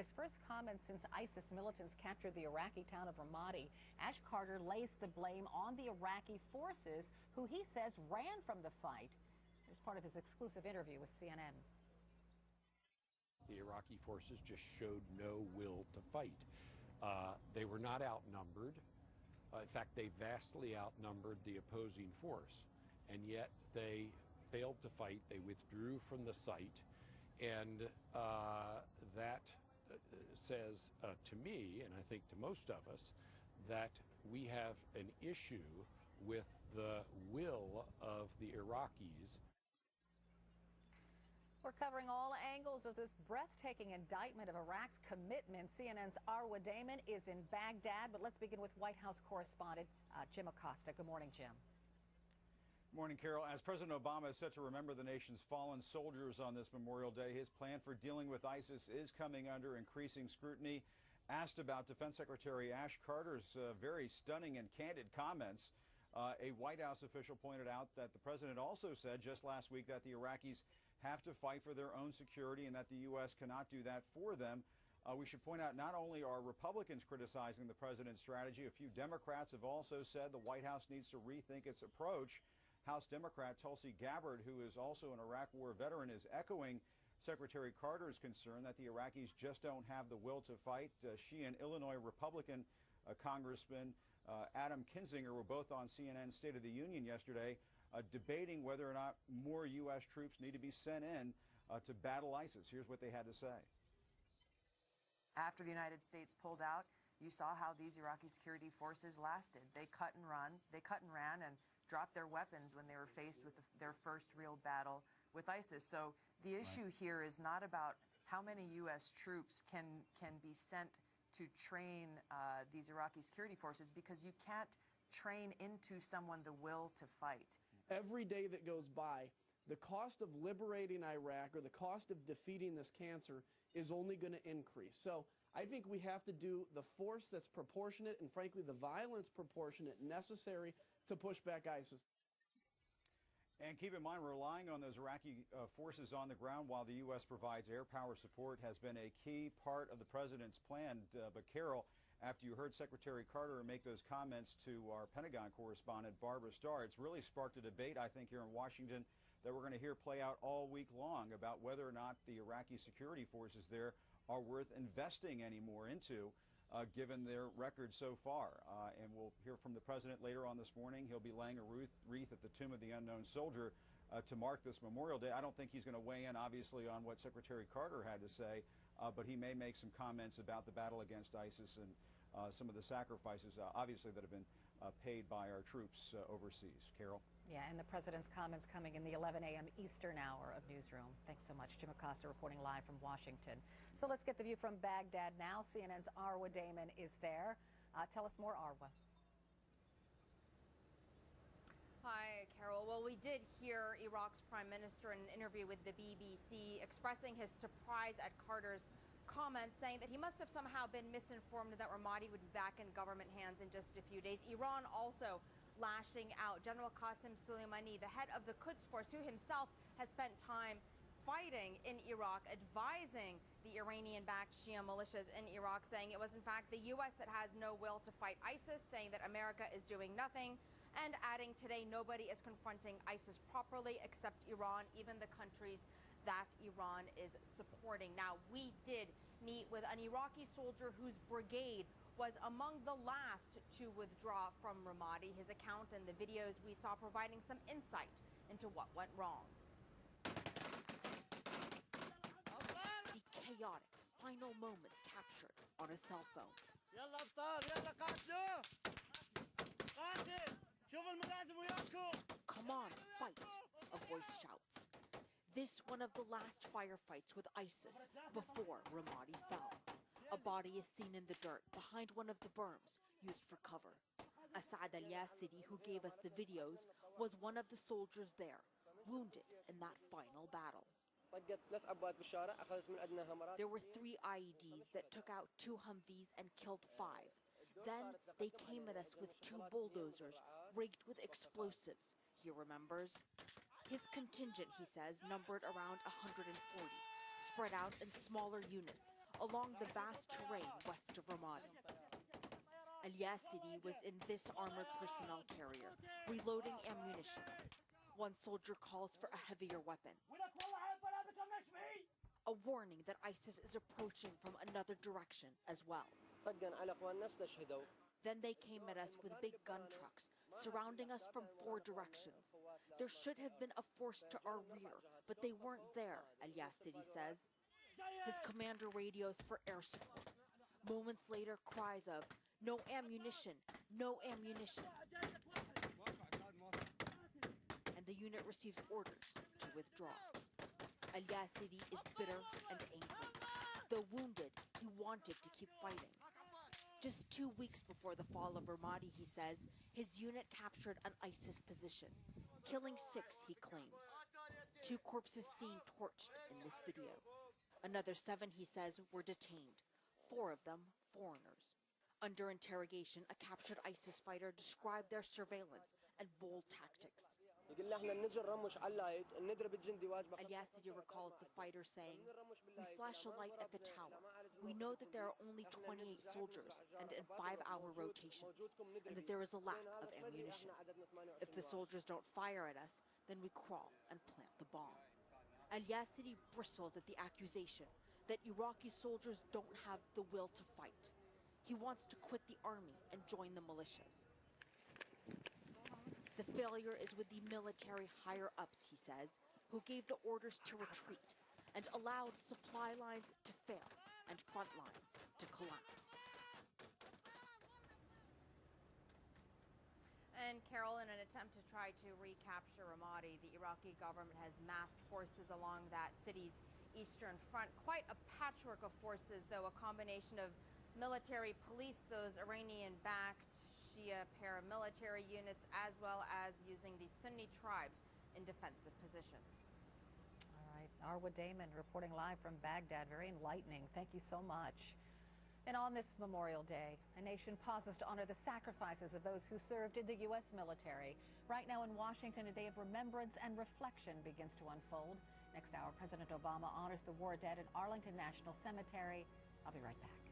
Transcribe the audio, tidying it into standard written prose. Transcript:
his first comments since ISIS militants captured the Iraqi town of Ramadi, Ash Carter lays the blame on the Iraqi forces, who he says ran from the fight. Here's part of his exclusive interview with CNN. The Iraqi forces just showed no will to fight. They were not outnumbered. In fact, they vastly outnumbered the opposing force, and yet they failed to fight. They withdrew from the site, and that says to me, and I think to most of us, that we have an issue with the will of the Iraqis. We're covering all angles of this breathtaking indictment of Iraq's commitment. CNN's Arwa Damon is in Baghdad, but let's begin with White House correspondent Jim Acosta. Good morning, Jim. Good morning, Carol. As President Obama is set to remember the nation's fallen soldiers on this Memorial Day, his plan for dealing with ISIS is coming under increasing scrutiny. Asked about Defense Secretary Ash Carter's very stunning and candid comments, a White House official pointed out that the president also said just last week that the Iraqis have to fight for their own security and that the U.S. cannot do that for them. We should point out not only are Republicans criticizing the president's strategy, a few Democrats have also said the White House needs to rethink its approach. House Democrat Tulsi Gabbard, who is also an Iraq War veteran, is echoing Secretary Carter's concern that the Iraqis just don't have the will to fight. She and Illinois Republican Congressman Adam Kinzinger were both on CNN's State of the Union yesterday, debating whether or not more U.S. troops need to be sent in to battle ISIS. Here's what they had to say. After the United States pulled out, you saw how these Iraqi security forces lasted. They cut and ran and dropped their weapons when they were faced with their first real battle with ISIS. So the issue here is not about how many U.S. troops can be sent to train these Iraqi security forces, because you can't train into someone the will to fight. Every day that goes by, the cost of liberating Iraq, or the cost of defeating this cancer, is only going to increase. So I think we have to do the force that's proportionate and, frankly, the violence proportionate necessary to push back ISIS. And keep in mind, relying on those Iraqi forces on the ground while the U.S. provides air power support has been a key part of the president's plan. But Carol, after you heard Secretary Carter make those comments to our Pentagon correspondent, Barbara Starr, it's really sparked a debate, I think, here in Washington that we're going to hear play out all week long about whether or not the Iraqi security forces there are worth investing any more into, given their record so far. And we'll hear from the president later on this morning. He'll be laying a wreath at the Tomb of the Unknown Soldier to mark this Memorial Day. I don't think he's going to weigh in, obviously, on what Secretary Carter had to say, but he may make some comments about the battle against ISIS and some of the sacrifices, obviously, that have been paid by our troops overseas. Carol? Yeah, and the president's comments coming in the 11 a.m. Eastern hour of Newsroom. Thanks so much. Jim Acosta reporting live from Washington. So let's get the view from Baghdad now. CNN's Arwa Damon is there. Tell us more, Arwa. Hi, Carol. Well, we did hear Iraq's prime minister in an interview with the BBC expressing his surprise at Carter's comments, saying that he must have somehow been misinformed that Ramadi would be back in government hands in just a few days. Iran also lashing out. General Qasem Soleimani, the head of the Quds Force, who himself has spent time fighting in Iraq, advising the Iranian-backed Shia militias in Iraq, saying it was in fact the U.S. that has no will to fight ISIS, saying that America is doing nothing, and adding today nobody is confronting ISIS properly except Iran, even the countries that Iran is supporting. Now, we did meet with an Iraqi soldier whose brigade was among the last to withdraw from Ramadi. His account and the videos we saw providing some insight into what went wrong. The chaotic final moments captured on a cell phone. Come on, fight, a voice shouts. This one of the last firefights with ISIS before Ramadi fell. A body is seen in the dirt behind one of the berms used for cover. Asad al-Yassiri, who gave us the videos, was one of the soldiers there, wounded in that final battle. There were 3 IEDs that took out 2 Humvees and killed 5. Then they came at us with 2 bulldozers rigged with explosives, he remembers. His contingent, he says, numbered around 140, spread out in smaller units, along the vast terrain west of Ramadi. Al-Yasidi was in this armored personnel carrier, reloading ammunition. One soldier calls for a heavier weapon, a warning that ISIS is approaching from another direction as well. Then they came at us with big gun trucks, surrounding us from 4 directions. There should have been a force to our rear, but they weren't there, Al-Yasidi says. His commander radios for air support. Moments later, cries of, "No ammunition, no ammunition." And the unit receives orders to withdraw. Al-Yasidi is bitter and angry. Though wounded, he wanted to keep fighting. Just 2 weeks before the fall of Ramadi, he says, his unit captured an ISIS position, killing 6, he claims. 2 corpses seen torched in this video. Another 7, he says, were detained, 4 of them foreigners. Under interrogation, a captured ISIS fighter described their surveillance and bold tactics. Al-Yasidi recalls the fighter saying, "We flash a light at the tower. We know that there are only 28 soldiers and in 5-hour rotations, and that there is a lack of ammunition. If the soldiers don't fire at us, then we crawl and plant the bomb." Al-Yasidi bristles at the accusation that Iraqi soldiers don't have the will to fight. He wants to quit the army and join the militias. The failure is with the military higher-ups, he says, who gave the orders to retreat and allowed supply lines to fail and front lines to collapse. And Carol, in an attempt to try to recapture Ramadi, the Iraqi government has massed forces along that city's eastern front. Quite a patchwork of forces, though, a combination of military police, those Iranian-backed Shia paramilitary units, as well as using the Sunni tribes in defensive positions. All right, Arwa Damon reporting live from Baghdad. Very enlightening. Thank you so much. And on this Memorial Day, a nation pauses to honor the sacrifices of those who served in the U.S. military. Right now in Washington, a day of remembrance and reflection begins to unfold. Next hour, President Obama honors the war dead at Arlington National Cemetery. I'll be right back.